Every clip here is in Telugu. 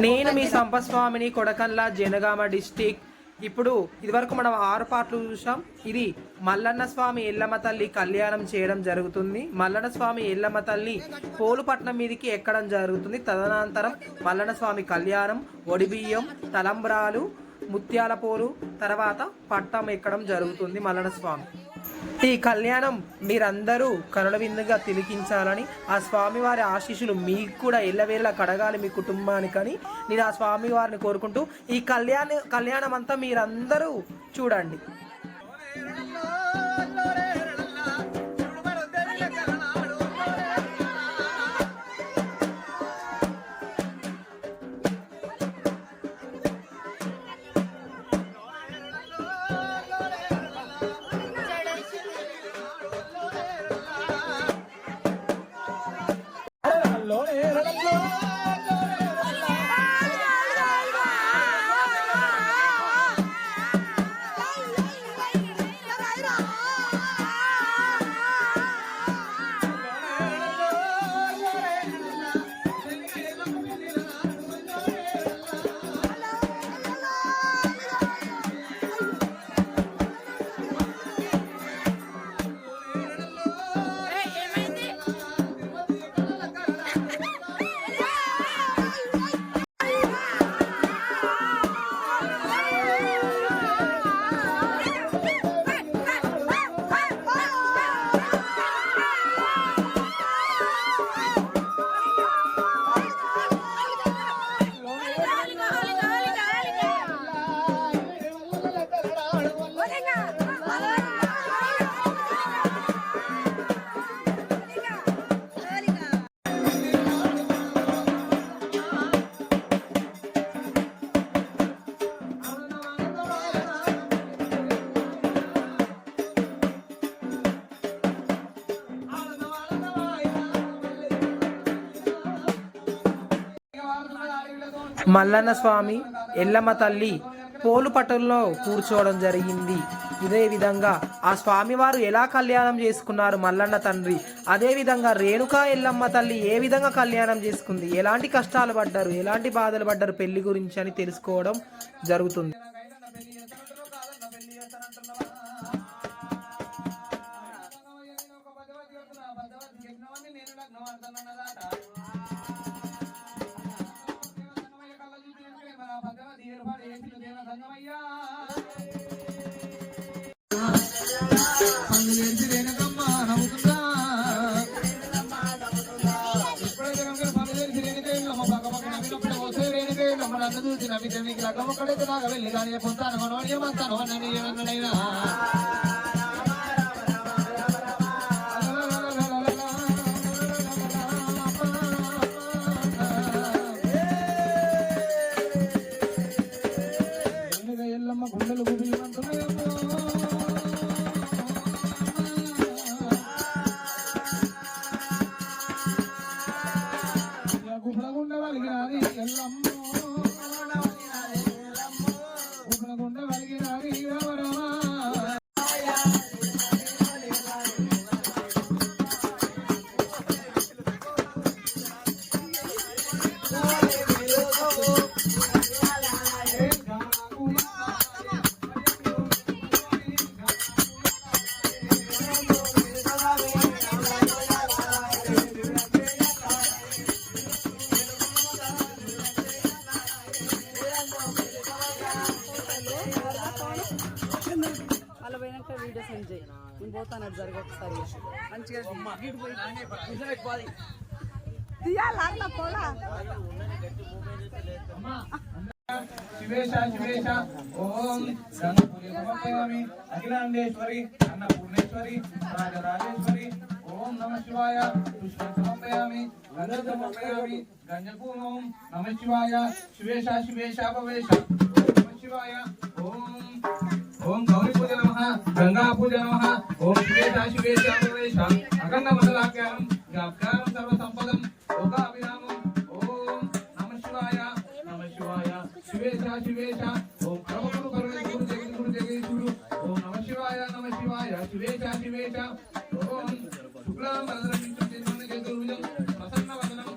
నేను మీ సంపస్వామిని, కొడకన్ల, జనగామ డిస్టిక్. ఇప్పుడు ఇదివరకు మనం 6 పాటలు చూసాం. ఇది మల్లన్న స్వామి ఎల్లమ్మ తల్లి కళ్యాణం చేయడం జరుగుతుంది. మల్లన్న స్వామి ఎల్లమ్మ తల్లి పోలుపట్నం మీదకి ఎక్కడం జరుగుతుంది. తదనంతరం మల్లన్న స్వామి కళ్యాణం, ఒడిబియ్యం, తలంబ్రాలు, ముత్యాల పోలు, తర్వాత పట్టం ఎక్కడం జరుగుతుంది మల్లన్న స్వామి. ఈ కళ్యాణం మీరందరూ కనుల విందుగా తిలకించాలని, ఆ స్వామివారి ఆశీస్సులు మీకు కూడా ఎల్లవేళ కడగాలి మీ కుటుంబానికని నేను ఆ స్వామివారిని కోరుకుంటూ ఈ కళ్యాణం అంతా మీరందరూ చూడండి. మల్లన్న స్వామి ఎల్లమ్మ తల్లి పోలు పట్టుల్లో కూర్చోవడం జరిగింది. ఇదే విధంగా ఆ స్వామివారు ఎలా కళ్యాణం చేసుకున్నారు మల్లన్న తండ్రి, అదే విధంగా రేణుకా ఎల్లమ్మ తల్లి ఏ విధంగా కళ్యాణం చేసుకుంది, ఎలాంటి కష్టాలు పడ్డారు, ఎలాంటి బాధలు పడ్డారు పెళ్లి గురించి అని తెలుసుకోవడం జరుగుతుంది. శివేశ శివేశ ఓం గణపతి అఖిలాండేశ్వరి అన్నపూర్ణేశ్వరి రాజరాజేశ్వరి ఓం నమ శివాయ పుష్పం సమర్పయామి గంధం సమర్పయామి గంజపూర్వం నమ శివాయ శివేశ శివేశ భవేశ నమ శివాయ ఓం ఓం గౌరీ పూజ నమః గంగా పూజ నమః ఓం శివేశ శివేశ భవేశ అఖండ మండలాఖ్యానం జ్ఞాపకారం సర్వ సంపదం లోకాభిరామం ఓం నమ శివాయ శివేశ శివేశ ఓం కర్మగురు కరుణేశ్వరు జగద్గురు జగదీశ్వరు ఓం నమ శివాయ శివేశ శివేశ ఓం శుక్లాం వరదరం విష్ణుం ప్రసన్న వదనం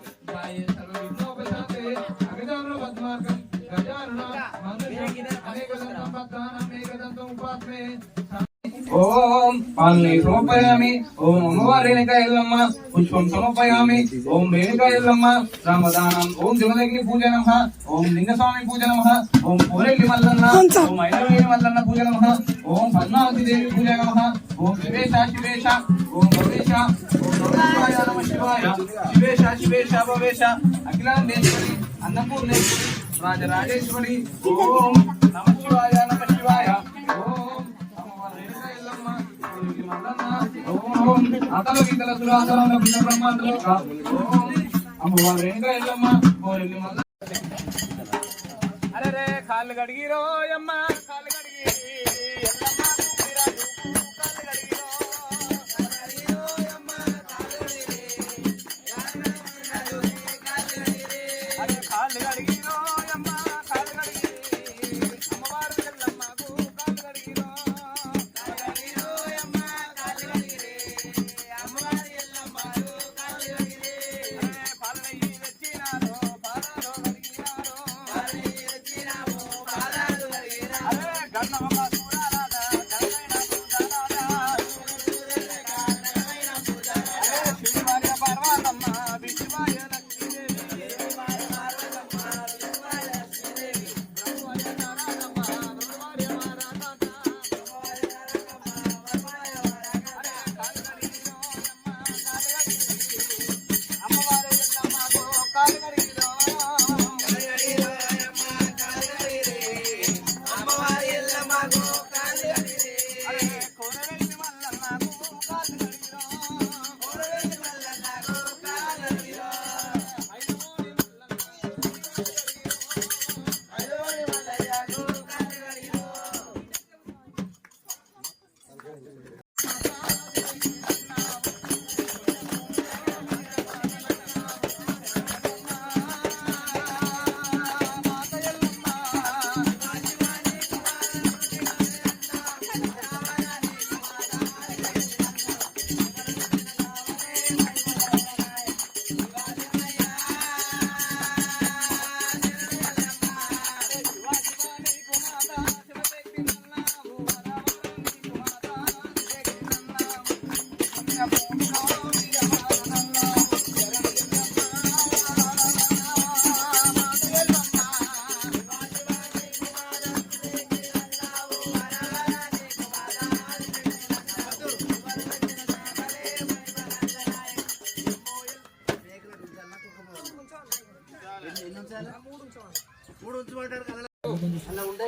పాలనే సమర్పయామి. ఓం అమ్మవారి రేణుకా ఎల్లమ్మ పుష్పం సమర్పయామి. ఓం రేణుకా ఎల్లమ్మ రామదానం. ఓం దివదగ్ని పూజ నమః. ఓం లింగస్వామి పూజ నమః. ఓం కోరెల్లి మల్లన్న. ఓం ఐలవేణి మల్లన్న పూజ నమః. ఓం పద్మావతి దేవి పూజ నమః. ఓం శివేశ శివేశ. ఓం భవేశ. ఓం నమః నమః శివాయ. శివేశ శివేశ భవేశ. అఖిలాండేశ్వరి అన్నపూర్ణేశ్వరి రాజరాజేశ్వరి. ఓం నమః శివాయ నమః శివాయ. ఓం అమ్మవారి రేణుకా ఎల్లమ్మ కోరెల్లి మల్లన్న. ఓం అతల గీతల సురాసన బ్రహ్మాండలో. ఓం అమ్మవారి రేణుకా ఎల్లమ్మ కోరెల్లి మల్లన్న. అరే రే కాళ్ళు కడిగిరో అమ్మ కాళ్ళు కడిగి ఎల్లమ్మ కుబిరాజు కాళ్ళు కడిగిరో అరే కాళ్ళు కడిగిరో అమ్మ కాళ్ళు కడిగి అమ్మవారు ఎల్లమ్మకు కాళ్ళు కడిగిరో అమ్మ కాళ్ళు కడిగిరే అమ్మవారు ఎల్లమ్మకు కాళ్ళు కడిగిరే. అరే పాలనయ్యి వచ్చినారో పాదాలో కడిగినారో గన్నమ్మ చూడాలట గన్నైన పూజాలట. శివాయ పార్వతమ్మ విశ్వాయ లక్ష్మీదేవి. బ్రహ్మయ్య నారాయణమ్మ బ్రహ్మయ్య మారాట. అమ్మవారి ఎల్లమ్మకు కాలు కడిగిరో కోరవెల్లి మల్లన్నకు కాలు కడిగిరో కోరవెల్లి మల్లన్నకు కాలు కడిగిరో ఐదోడి మల్లయ్యకు కాలు కడిగిరో.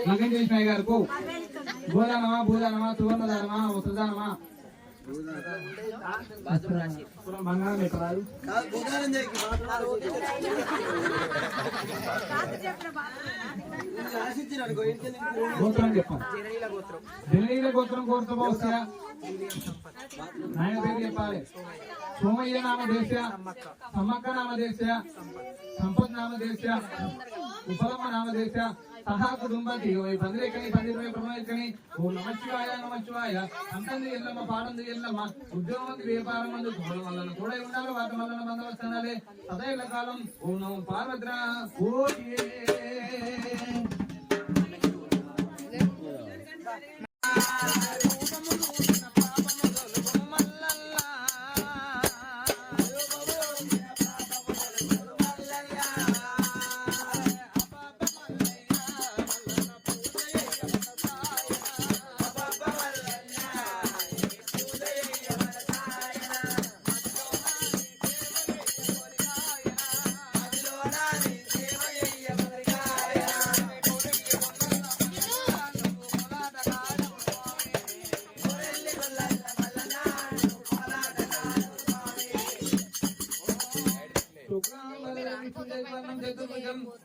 వెంకటేశ్వర గారు భూదానమా భూదానమా సువర్ణదానమా వసుదానమా బంగారం పెట్టరాదు. గోత్రం చెప్పండి. జననీల గోత్రం కోరుతూ నాయన పేరు చెప్పాలి. సోమయ్య నామదేశ్య, సమ్మక్క నామదేశ్య, సంపత్ నామదేశ్య, ఉపలమ్మ నామదేశ్య, సహా కుటుంబతి పందిరేకని పందిరవై ప్రమేకని. ఓ నమశివాయ నమశివాయ. అంతంది ఎల్లమ్మ పాడంది ఎల్లమ్మ ఉద్యోగమంది వ్యాపారం మంది వల్ల కూడా ఉండాలి. వాటి వలన బంధవస్తున్నాలే సదైల కాలం. ఓ నమో పార్వద్ర ఓ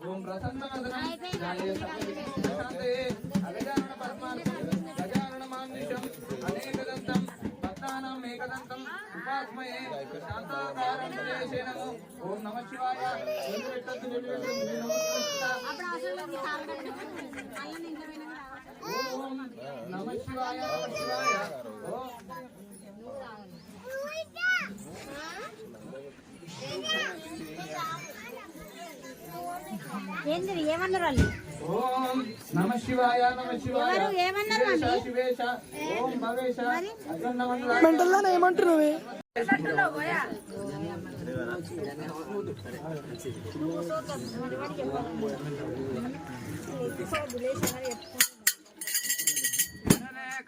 ఓం ప్రసన్నవదనం జాయే సర్వవిఘ్నోపశాంతయే అగజానన పద్మార్కం గజానన మాన్నిషం అనేకదంతం భక్తానాం ఏకదంతం ఉపాస్మయే శాంతాకారం ప్రదేశేనము. ఓం నమః శివాయ. ఓం నమః శివాయ నమః శివాయ. ఏంది ఏమన్నారు వాళ్ళు? ఓం నమ శివాయ నమ శివాయ శివేశ శివేశ ఓం భవేశ అఖండ మండల ఏమంటున్నావే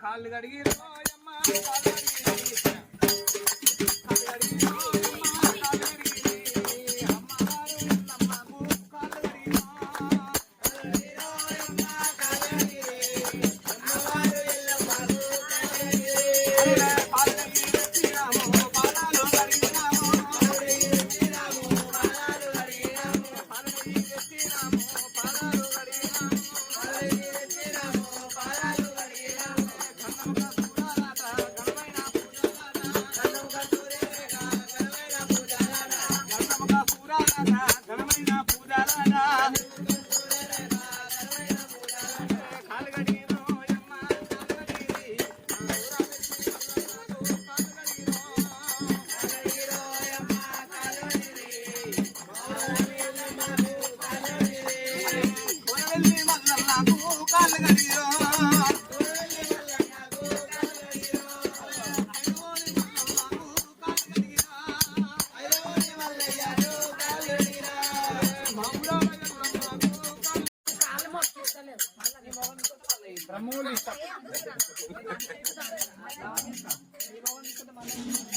కాళ్ళు కడిగి కాళ్ళు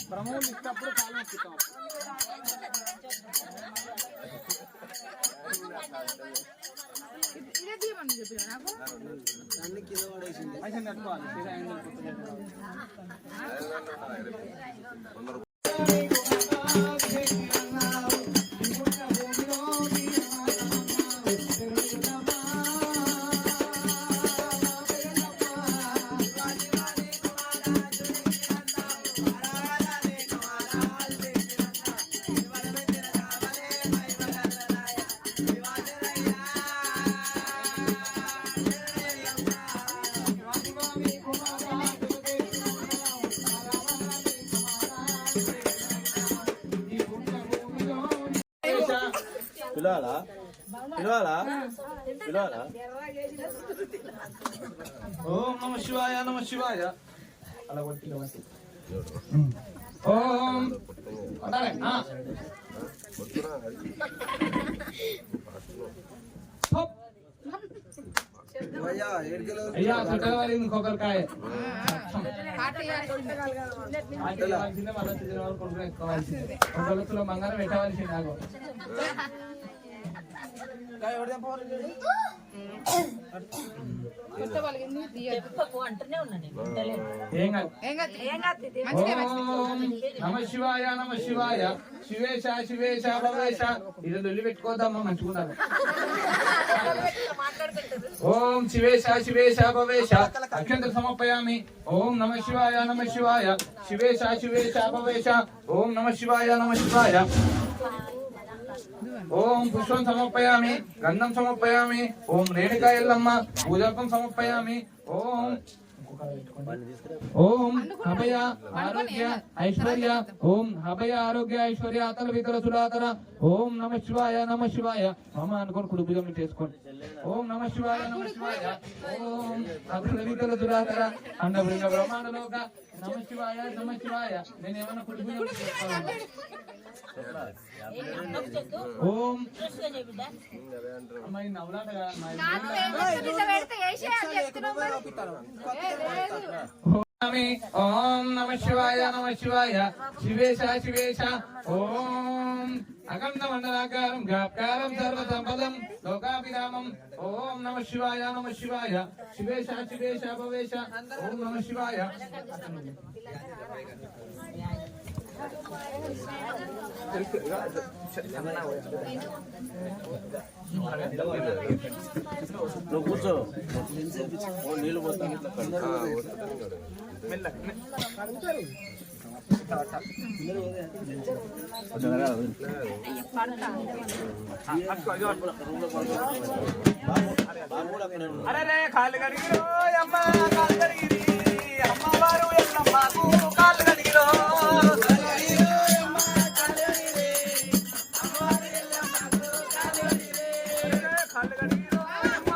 బ్రహ్మోలు ఇచ్చినప్పుడు కాలు మొక్కుతాం. పిలవాలా పిలవాలా పిలవాలా ఓం నమ శివాయ నమ శివాయ అలా కొట్టి ఓం అయ్యా చుట్టాలి ఇంకొకరికాయ కొడుకులో బంగారం పెట్టవలసింది నాకు నమ శివాయ నమ శివాయ శివేశ శివేశ భవేశ ఇది లొల్లి పెట్టుకోద్దామా మంచుకున్నారు. ఓం శివేశ శివేశ భవేశ అక్షంత సమర్పయామి. ఓం నమ శివాయ నమ శివాయ శివేశ శివేశ భవేశ ఓం నమ శివాయ నమ శివాయ. ఓం పుష్పం సమర్పయామి గంధం సమర్పయామి. ఓం రేణుకా ఎల్లమ్మ పూజార్పం సమర్పయామి. ఓం ఓం అభయ ఆరోగ్య ఐశ్వర్య ఓం అభయ ఆరోగ్య ఐశ్వర్య అతల వితల సురాతర. ఓం నమ శివాయ నమ శివాయ మమ అనుకోని కుడి భుజం చేసుకోండి. ఓం నమ శివాయ నమ శివాయ ఓం అతల వితల సురాతర అండ బృంద బ్రహ్మాండ లోక నమ శివాయ నమ శివాయ. నేను ఏమన్నా కుడి భుజం చేసుకోవాలి. ఓం అమ్మాయి నవలాటగా ఓం నమ శివాయ నమ శివాయ శివేశ శివేశ ఓం అఖండ మండలాకారం గాకారం సర్వ సంపదం లోకాభిరామం. ఓం నమ శివాయ నమ శివాయ శివేశ శివేశ భవేశ ఓం నమ శివాయ. నువ్వు కూర్చో నీళ్ళు పోతాను అరే కాళ్ళు కడిగిరో అమ్మ కాళ్ళు కడిగిరి అమ్మవారు ఎల్లమ్మకు కాళ్ళు కడిగిరో కాళ్ళు కడిగిరో అమ్మ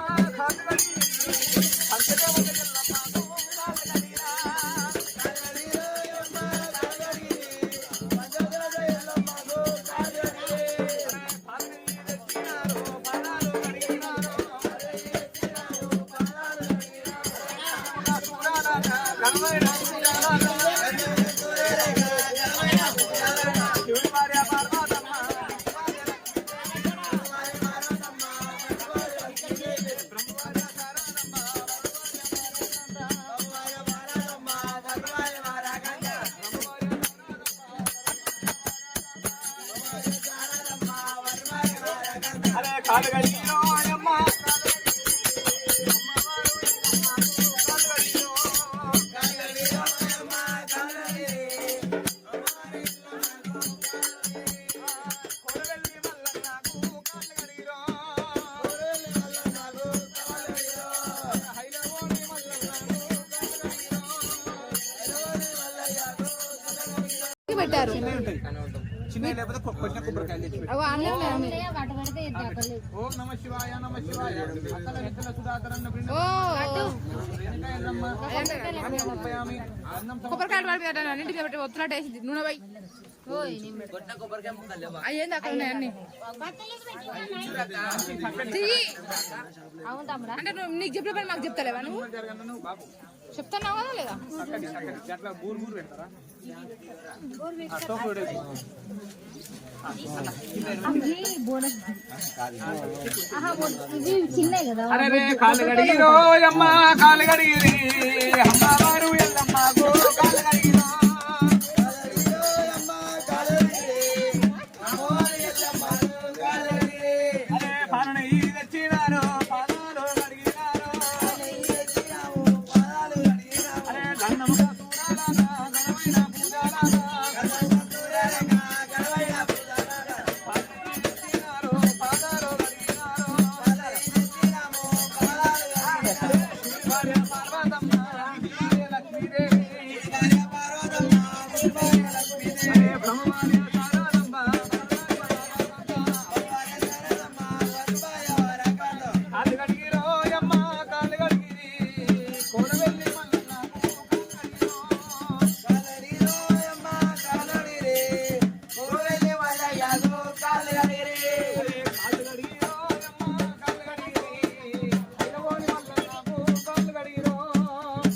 అరే కాలు కడిగిరో అమ్మ పెట్టారు చిన్న లేకపోతే కొంచెం కొబ్బరికాయలు తెచ్చి పెట్టు. ఓం నమ శివాయ నమ శివాయ అక్కల ఎక్కల సుధాకరన్న బృందం వెనక ఎల్లమ్మ సమర్పయామి. అన్నం కొబ్బరికాయలు పడిపోయాడు అన్నింటి పెట్టి ఒత్తులాట వేసి నూనె పోయి అయ్యేంది అక్కడ ఉన్నాయి అన్ని అంటే నువ్వు నీకు చెప్పిన పని మాకు చెప్తాలేవా నువ్వు జరగన్న నువ్వు బాబు చెప్తాన్నావా లేదా చక్కటి చక్కటి అట్లా బూరు బూరు పెడతారా ఆ టోపు పెడేది. అరే రే కాలు గడిగిరో అమ్మ కాలు గడిగిరి అమ్మవారు ఎల్లమ్మ గో కాలు గడిగిరో అరే పాలన ఈ తెచ్చినారు పాదాలు గడిగినారు అరే దండముగా చూడాలనా ఘనమైన పూజాలనా పాదాలు గడిగినారు పార్వతమ్మ లక్ష్మీదేవి అరే బ్రహ్మవారి సారారంభ కాలు గడిగిరో అమ్మ కాలు గడిగిరి కోడవెల్లి మల్లన్న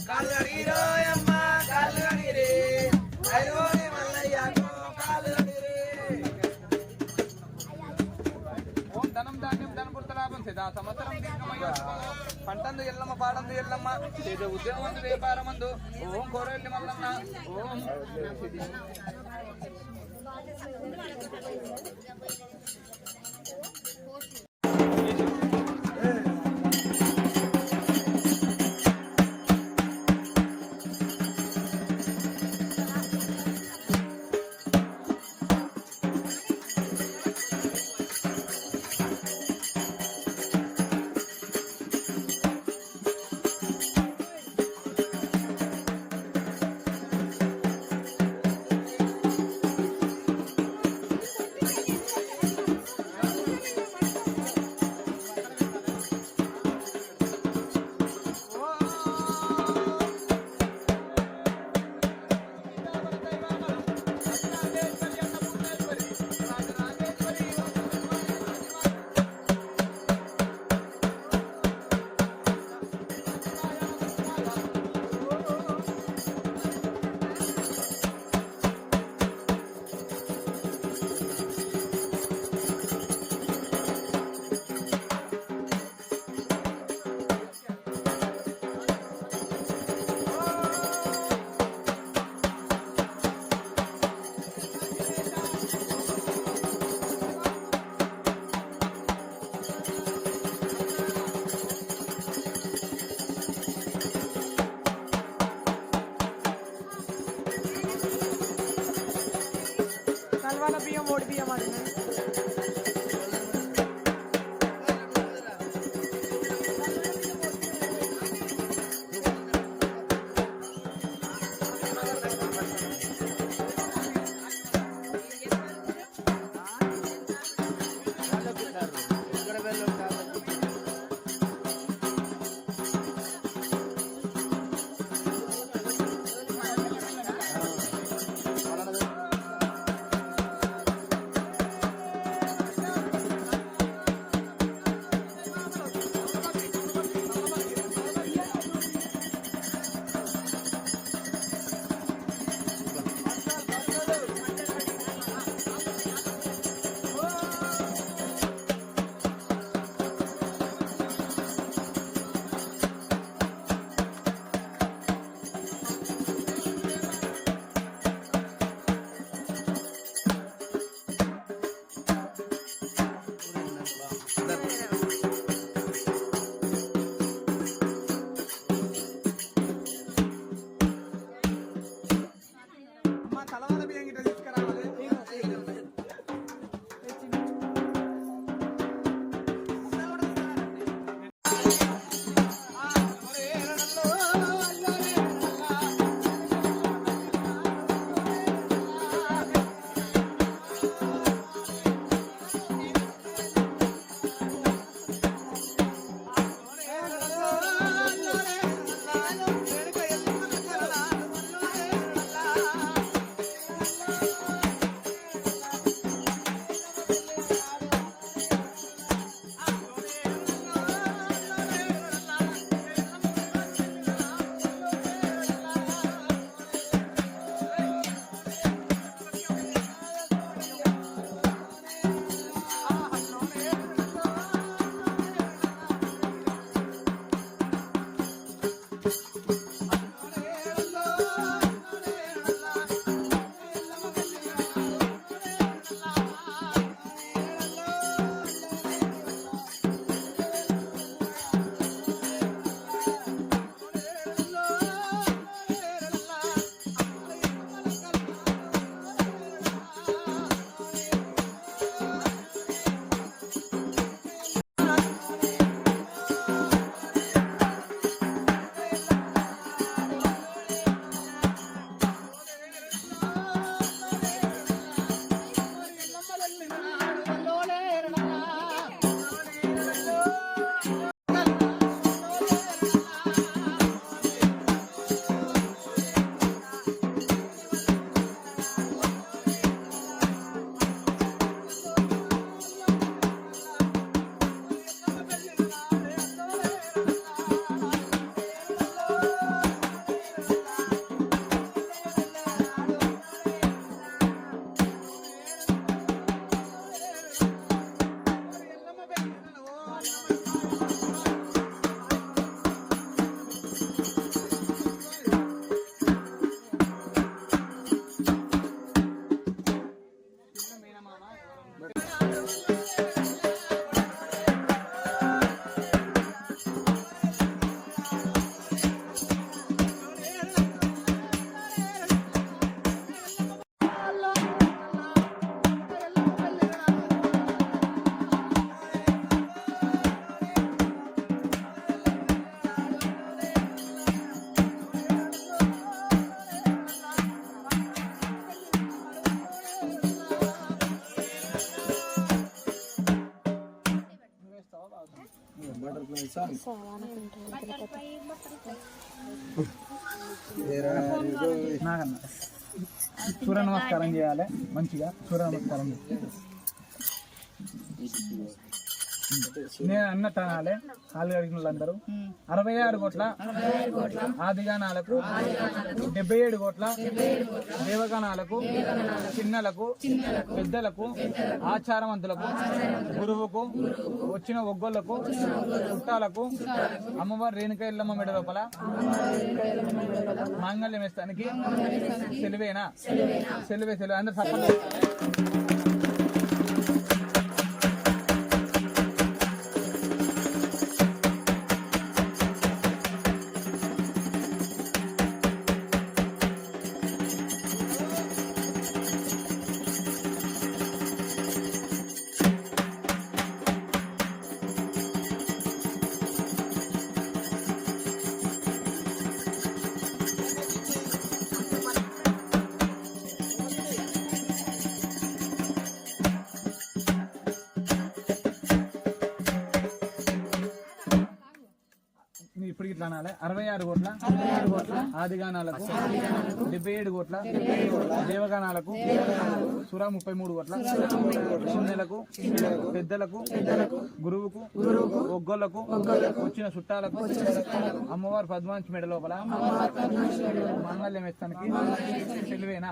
కాలు గడిగిరో అమ్మ కాలు గడిగిరి ఐలవోని మల్లన్నకు కాలు గడిగిరో ఓం ధనం ధాన్యం ధనపుర్త లాభం సిద్ధా సంవత్సరం పంటందు ఎల్లమ్మ పాడందు ఎల్లమ్మ చేసే ఉద్యోగమందు వ్యాపారమందు ఓం కోరెల్లి మల్లన్న ఓం నాకన్నా సూర్య నమస్కారం చేయాలి మంచిగా సూర్య నమస్కారం నేను అన్నట్టు అనాలి కాళ్ళు కడిగిన వాళ్ళందరూ 66 కోట్ల ఆదిగానాలకు 77 కోట్ల దేవగానాలకు చిన్నలకు పెద్దలకు ఆచారవంతులకు గురువుకు వచ్చిన ఒగ్గోళ్లకు చుట్టాలకు అమ్మవారి రేణుక ఎల్లమ్మ మెడ లోపల మాంగళ్యం వేస్తానికి సెలవేనా సెలవే అందరు సఫలం. ఇప్పుడు ఇట్లా అనాలి 66 కోట్ల ఆదిగానాలకు 77 కోట్ల దేవగానాలకు సురా 33 కోట్ల చిన్నలకు పెద్దలకు గురువుకు ఒగ్గోళ్లకు వచ్చిన చుట్టాలకు అమ్మవారి పద్మాంచి మెడ లోపల మంగళ్యం వేస్తానికి తెలివేనా.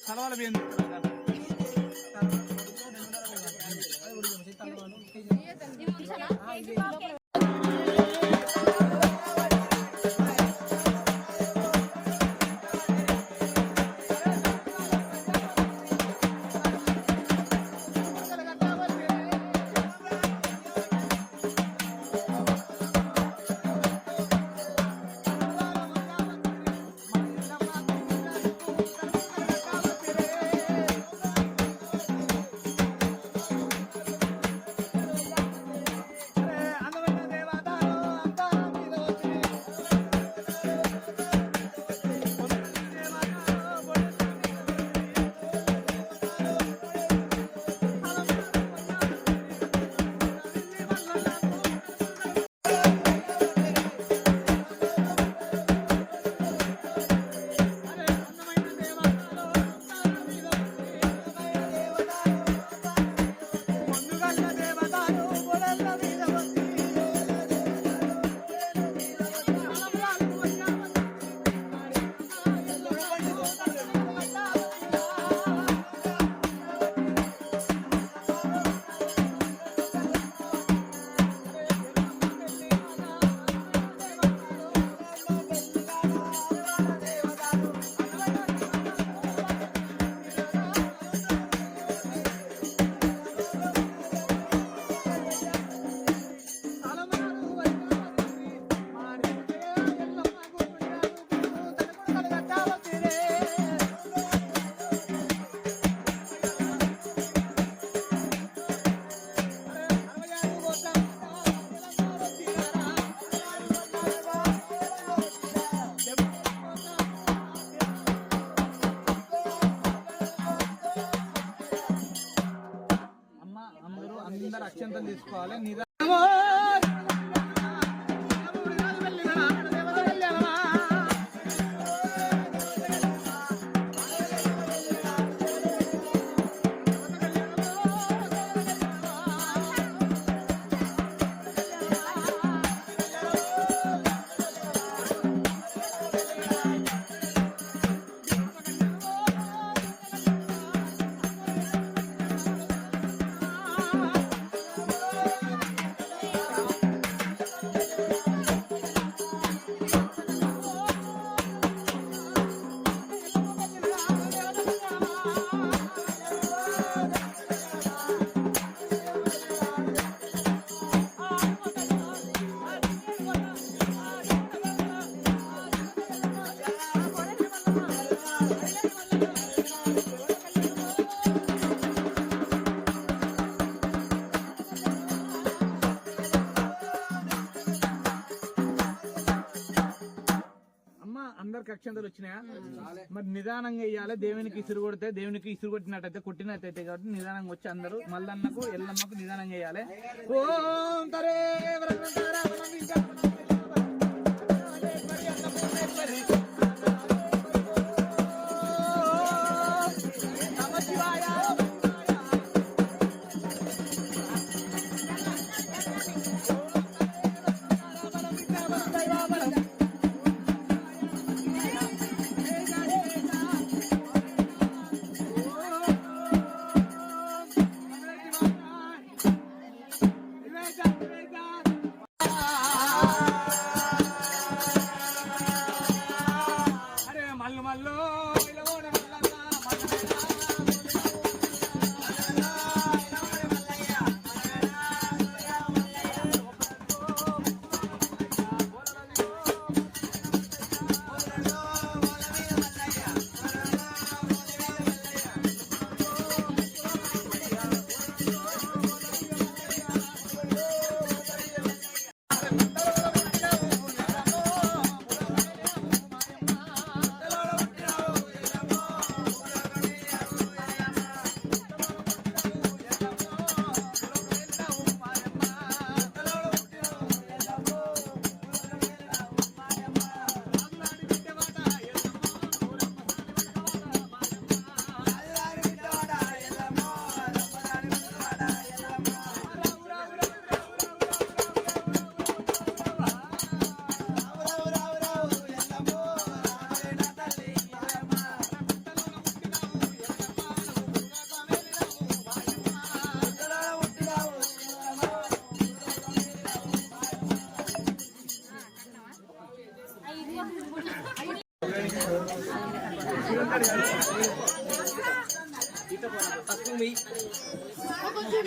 తలవాల బియ్యం అందరు అక్షంతలు తీసుకోవాలి. అందరికి అక్షంతలు వచ్చినాయా? మరి నిదానంగా వేయాలి. దేవునికి ఇసురు కొడితే దేవునికి ఇసురు కొట్టినట్టయితే కొట్టినట్టయితే కాబట్టి నిదానంగా వచ్చి అందరూ మల్లన్నకు ఎల్లమ్మకు నిదానంగా వేయాలి. ఓం తరే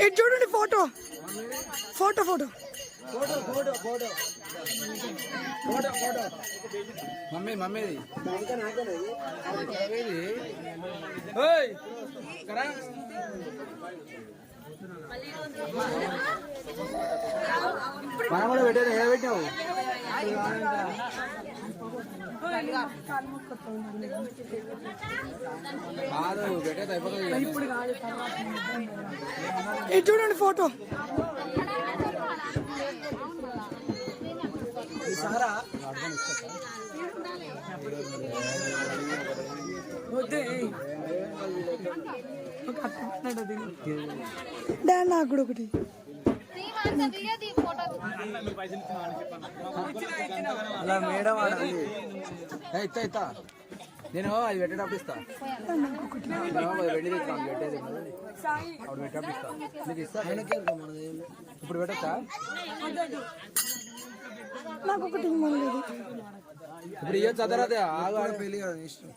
ఇటు చూడండి ఫోటో ఫోటో ఫోటో మమ్మీది మనం కూడా పెట్టేది ఏ పెట్టావు? కాదు పెట్టేది అయిపోతుంది. ఇటు చూడండి ఫోటో నాకు కూడా ఒకటి అలా మేడం ఇస్తా నేను అది పెట్టేటప్పుడు ఇస్తా. వెండి తెచ్చుకోండి పెట్టేది అప్పుడు పెట్టేటప్పుడు ఇస్తా. నీకు ఇస్తా ఇప్పుడు పెట్టచ్చా? నాకు ఒకటి ఇప్పుడు ఇవ్వచ్చు అదరాదే ఆగు పెళ్లి కదా ఇష్టం.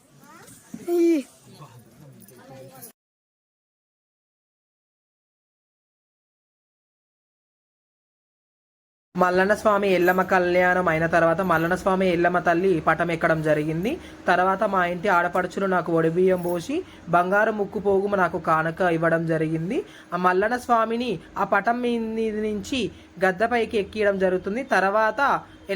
మల్లన్న స్వామి ఎల్లమ్మ కళ్యాణం అయిన తర్వాత మల్లన్న స్వామి ఎల్లమ్మ తల్లి పటం ఎక్కడం జరిగింది. తర్వాత మా ఇంటి ఆడపడుచులు నాకు ఒడిబియ్యం పోసి బంగారు ముక్కు పోగు నాకు కానుక ఇవ్వడం జరిగింది. ఆ మల్లన్న స్వామిని ఆ పటం మీద నుంచి గద్దపైకి ఎక్కియడం జరుగుతుంది. తర్వాత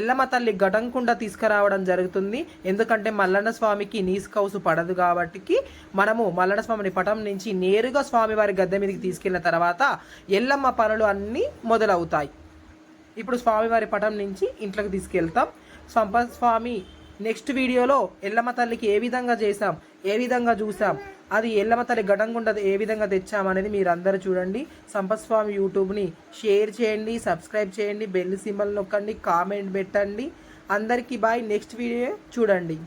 ఎల్లమ్మ తల్లి గటంకుండ తీసుకురావడం జరుగుతుంది. ఎందుకంటే మల్లన్న స్వామికి నీసు కౌసు పడదు కాబట్టి మనము మల్లన్న స్వామిని పటం నుంచి నేరుగా స్వామివారి గద్దె మీదకి తీసుకెళ్ళిన తర్వాత ఎల్లమ్మ పనులు అన్నీ మొదలవుతాయి. ఇప్పుడు స్వామివారి పటం నుంచి ఇంట్లోకి తీసుకెళ్తాం. సంపత్ స్వామి నెక్స్ట్ వీడియోలో ఎల్లమ్మ తల్లికి ఏ విధంగా చేసాం, ఏ విధంగా చూసాం, అది ఎల్లమ్మ తల్లి గడంగుండ ఏ విధంగా తెచ్చామనేది మీరు అందరూ చూడండి. సంపత్ స్వామి యూట్యూబ్ని షేర్ చేయండి, సబ్స్క్రైబ్ చేయండి, బెల్ సింబల్ నొక్కండి, కామెంట్ పెట్టండి. అందరికీ బాయ్. నెక్స్ట్ వీడియో చూడండి.